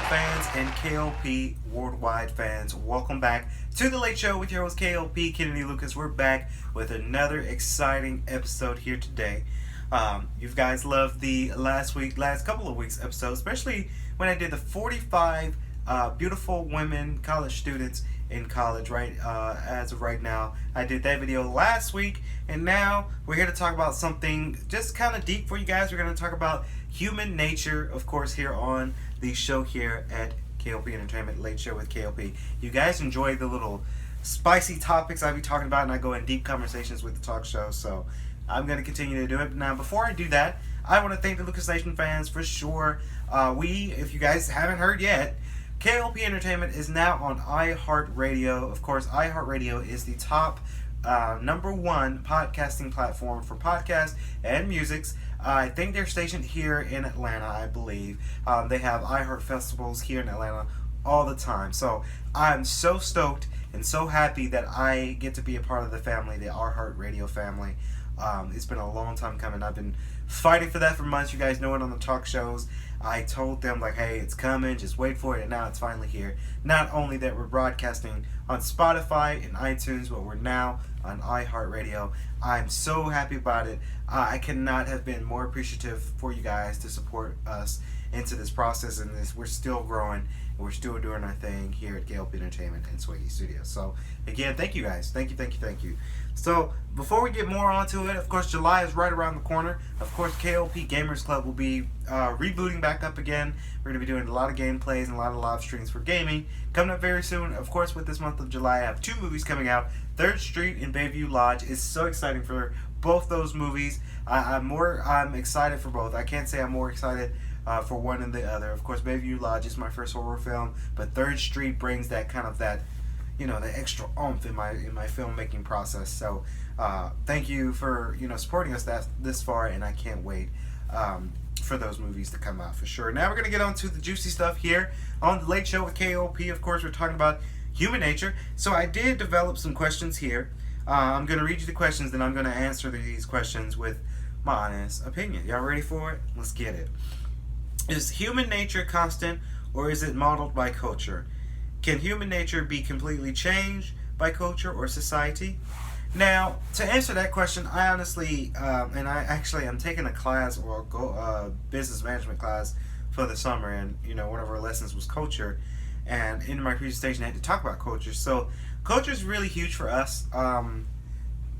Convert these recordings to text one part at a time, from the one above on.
fans and K.L.P worldwide fans. Welcome back to The Late Show with your host K.L.P. Kennedy Lucas. We're back with another exciting episode here today. You guys loved the last couple of weeks episode, especially when I did the 45 beautiful women college students in college, right? As of right now, I did that video last week, and now we're here to talk about something just kind of deep for you guys. We're going to talk about human nature, of course, here on the show here at K.L.P Entertainment, Late Show with K.L.P. You guys enjoy the little spicy topics I be talking about, and I go in deep conversations with the talk show, so I'm going to continue to do it. Now, before I do that, I want to thank the Lucas Nation fans for sure. If you guys haven't heard yet, K.L.P Entertainment is now on iHeartRadio. Of course, iHeartRadio is the top number one podcasting platform for podcasts and musics. I think they're stationed here in Atlanta, I believe. They have iHeart festivals here in Atlanta all the time. So I'm so stoked and so happy that I get to be a part of the family, the iHeartRadio family. It's been a long time coming. I've been fighting for that for months. You guys know it on the talk shows. I told them, like, hey, it's coming, just wait for it, and now it's finally here. Not only that we're broadcasting on Spotify and iTunes, but we're now on iHeartRadio. I'm so happy about it. I cannot have been more appreciative for you guys to support us into this process, and we're still growing, and we're still doing our thing here at K.L.P Entertainment and Swaggy Studios. So, again, thank you guys. Thank you. So, before we get more onto it, of course, July is right around the corner. Of course, K.L.P Gamers Club will be rebooting back up again. We're going to be doing a lot of gameplays and a lot of live streams for gaming coming up very soon. Of course, with this month of July, I have two movies coming out. 3rd Street and Bayview Lodge is so exciting for both those movies. I'm excited for both. I can't say I'm more excited for one than the other. Of course, Bayview Lodge is my first horror film, but 3rd Street brings that kind of the extra oomph in my filmmaking process. So thank you for supporting us this far, and I can't wait for those movies to come out for sure. Now we're gonna get on to the juicy stuff here on the Late Show with K.L.P. Of course, we're talking about human nature. So I did develop some questions here. I'm gonna read you the questions, then I'm gonna answer these questions with my honest opinion. Y'all ready for it? Let's get it. Is human nature constant, or is it modeled by culture? Can human nature be completely changed by culture or society? Now, to answer that question, I honestly, I'm taking a class or business management class for the summer, and one of our lessons was culture, and in my presentation I had to talk about culture. So, culture is really huge for us.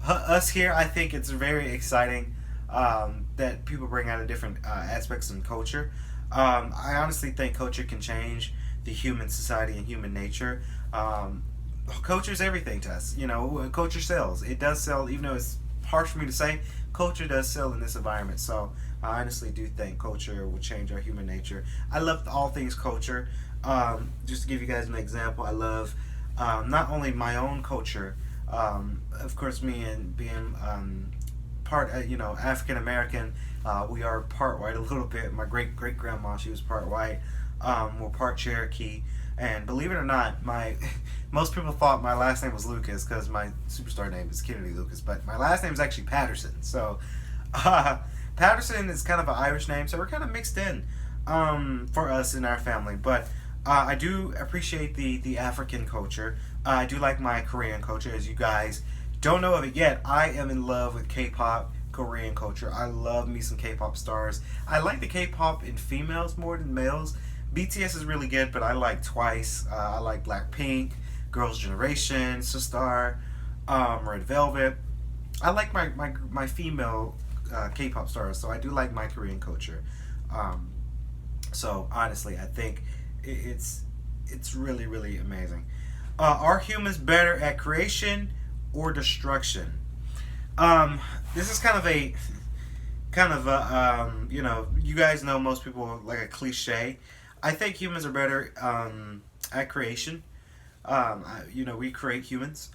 Us here, I think it's very exciting that people bring out different aspects in culture. I honestly think culture can change the human society and human nature. Culture is everything to us. Culture sells. It does sell, even though it's harsh for me to say. Culture does sell in this environment. So I honestly do think culture will change our human nature. I love all things culture. Just to give you guys an example, I love not only my own culture. Of course, me and being part, African American. We are part white a little bit. My great grandma, she was part white. We're part Cherokee, and believe it or not, most people thought my last name was Lucas because my superstar name is Kennedy Lucas, but my last name is actually Patterson. So Patterson is kind of an Irish name, so we're kind of mixed in for us in our family. But I do appreciate the African culture. I do like my Korean culture. As you guys don't know of it yet, I am in love with K-pop Korean culture. I love me some K-pop stars. I like the K-pop in females more than males. BTS is really good, but I like Twice. I like Blackpink, Girls' Generation, Sistar, Red Velvet. I like my female K-pop stars, so I do like my Korean culture. So honestly, I think it's really, really amazing. Are humans better at creation or destruction? This is kind of a you guys know most people like a cliche. I think humans are better at creation. We create humans.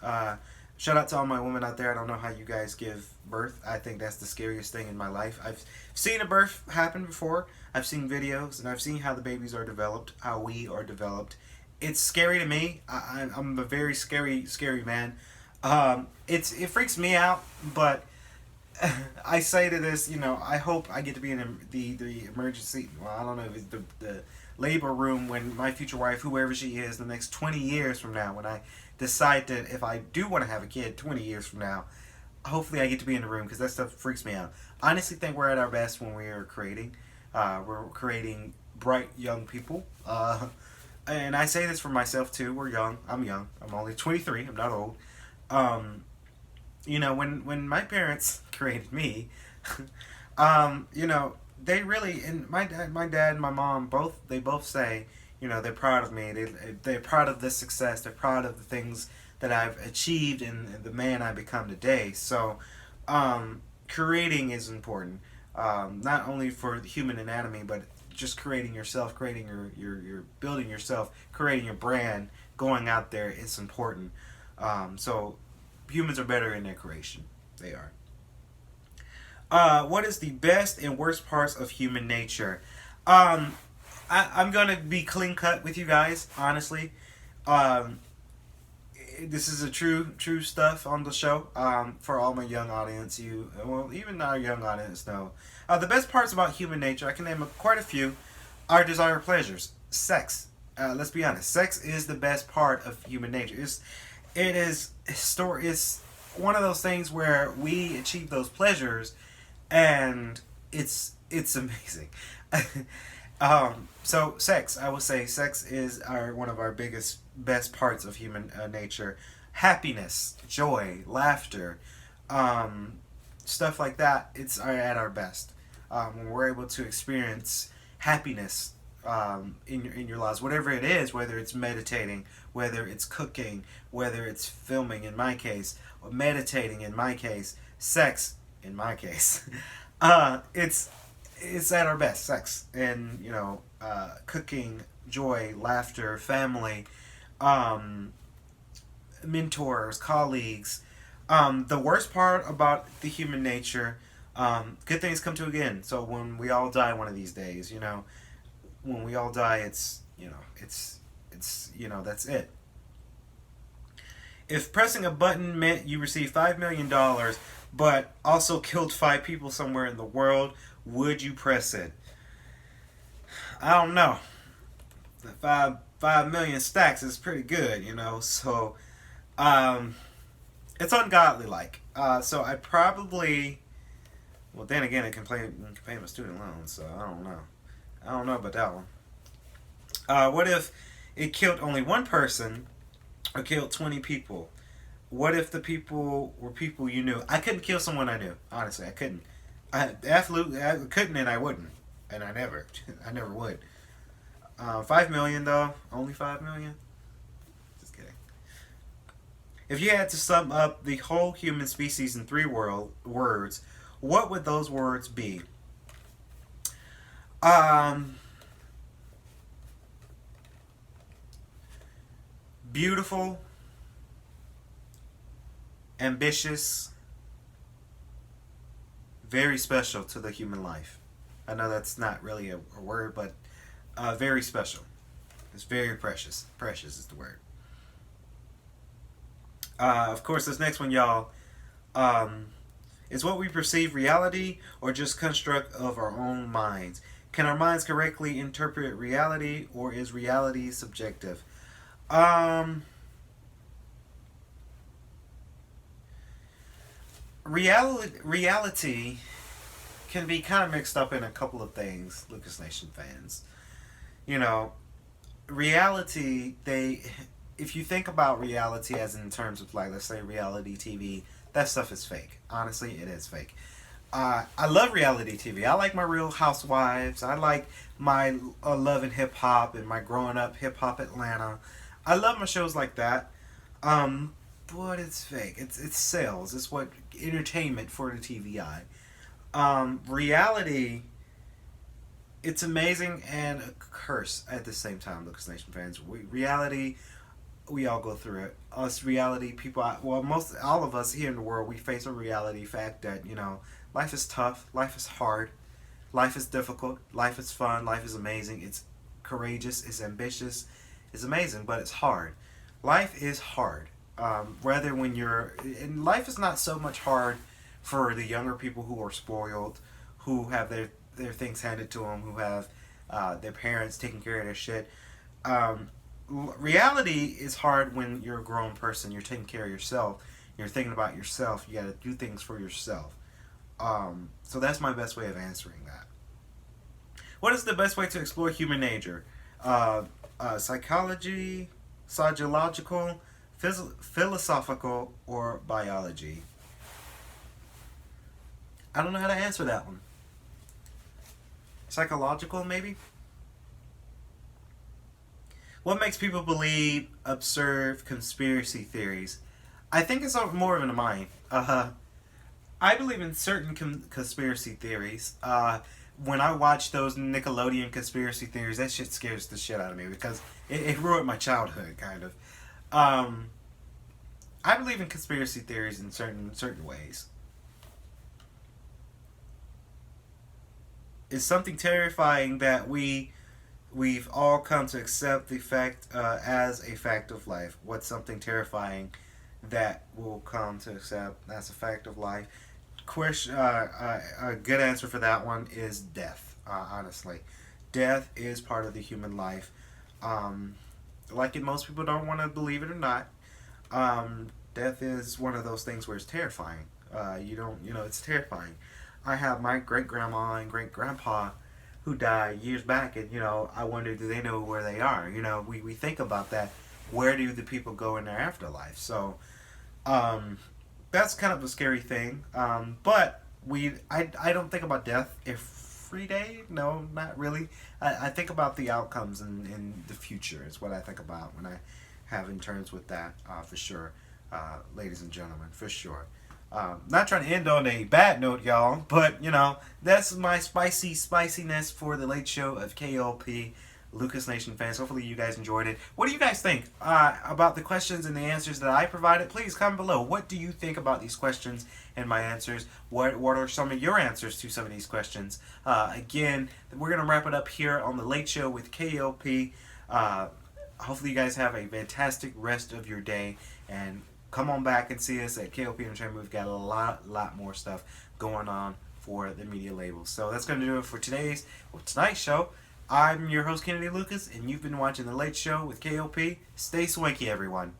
Shout out to all my women out there. I don't know how you guys give birth. I think that's the scariest thing in my life. I've seen a birth happen before. I've seen videos, and I've seen how the babies are developed, how we are developed. It's scary to me. I'm a very scary man. It freaks me out, but I say to this, I hope I get to be in the emergency. Well, I don't know if it's the labor room when my future wife, whoever she is, the next 20 years from now, when I decide that if I do want to have a kid 20 years from now, hopefully I get to be in the room because that stuff freaks me out. I honestly think we're at our best when we are creating. We're creating bright young people. And I say this for myself too. We're young. I'm young. I'm only 23. I'm not old. Um, when my parents created me, they really, and my dad and my mom both say, they're proud of me. They're proud of this success. They're proud of the things that I've achieved and the man I become today. So, creating is important. Not only for the human anatomy, but just creating yourself, creating your building yourself, creating your brand, going out there. It's important. So humans are better in their creation. They are. What is the best and worst parts of human nature? Um, I'm gonna be clean cut with you guys, honestly. Um, this is a true stuff on the show. For all my young audience, even our young audience know. The best parts about human nature, I can name quite a few, are desire pleasures. Sex. Let's be honest. Sex is the best part of human nature. It's one of those things where we achieve those pleasures, and it's amazing. So sex, I would say, sex is our one of our biggest best parts of human nature. Happiness, joy, laughter, um, stuff like that. It's at our best when we're able to experience happiness in your lives, whatever it is, whether it's meditating, whether it's cooking, whether it's filming in my case, or meditating in my case, sex in my case. It's at our best, sex, and cooking, joy, laughter, family, um, mentors, colleagues. The worst part about the human nature, good things come to an end. So when we all die one of these days, when we all die, that's it. If pressing a button meant you received $5 million, but also killed five people somewhere in the world, would you press it? I don't know. The 5 million stacks is pretty good. So um, it's ungodly like. So I probably, well, then again, it can pay my student loans. So I don't know. I don't know about that one. What if it killed only one person or killed 20 people? What if the people were people you knew? I couldn't kill someone I knew. Honestly, I couldn't. I absolutely I couldn't, and I wouldn't, and I never would. 5 million though, only 5 million. Just kidding. If you had to sum up the whole human species in three words, what would those words be? Um, Beautiful, ambitious, very special to the human life. I know that's not really a word, but very special. It's very precious. Precious is the word. Of course, this next one, y'all, um, is what we perceive reality or just construct of our own minds. Can our minds correctly interpret reality, or is reality subjective? Um, reality can be kind of mixed up in a couple of things, Lucas Nation fans. You know, reality, if you think about reality as in terms of, like, let's say reality TV, that stuff is fake. Honestly, it is fake. I love reality TV. I like my Real Housewives. I like my Love and Hip Hop and my Growing Up Hip Hop Atlanta. I love my shows like that. Um, but it's fake. It's sales. It's what entertainment for the TVI. Reality, it's amazing and a curse at the same time, Lucas Nation fans. Reality, we all go through it. Us reality people, well, most all of us here in the world, we face a reality fact that life is tough, life is hard, life is difficult, life is fun, life is amazing. It's courageous, it's ambitious, it's amazing, but it's hard. Life is hard. Rather when you're, and life is not so much hard for the younger people who are spoiled, who have their things handed to them, who have their parents taking care of their shit. Um, Reality is hard when you're a grown person. You're taking care of yourself. You're thinking about yourself. You got to do things for yourself. So that's my best way of answering that. What is the best way to explore human nature? Psychology, sociological, philosophical, or biology? I don't know how to answer that one. Psychological, maybe? What makes people believe absurd conspiracy theories? I think it's more of in the mind. I believe in certain conspiracy theories. When I watch those Nickelodeon conspiracy theories, that shit scares the shit out of me because it ruined my childhood, kind of. Um, I believe in conspiracy theories in certain ways. It's something terrifying that we've all come to accept the fact as a fact of life. What's something terrifying that we'll come to accept as a fact of life? Question. A good answer for that one is death. Honestly, death is part of the human life. Um, like it, most people don't want to believe it or not. Death is one of those things where it's terrifying. You don't, it's terrifying. I have my great grandma and great grandpa who died years back, and I wonder, do they know where they are? We think about that. Where do the people go in their afterlife? So, um, that's kind of a scary thing. But I don't think about death every day. No, not really. I think about the outcomes in the future. Is what I think about when I have in terms with that, for sure, ladies and gentlemen, for sure. Not trying to end on a bad note, y'all, but that's my spiciness for the late show of K.L.P. Lucas Nation fans. Hopefully you guys enjoyed it. What do you guys think about the questions and the answers that I provided? Please comment below. What do you think about these questions and my answers? What are some of your answers to some of these questions? Again, we're going to wrap it up here on the late show with K.L.P. Hopefully you guys have a fantastic rest of your day, and come on back and see us at K.L.P Entertainment. We've got a lot more stuff going on for the media labels. So that's going to do it for tonight's show. I'm your host, Kennedy Lucas, and you've been watching The Late Show with K.L.P. Stay swanky, everyone.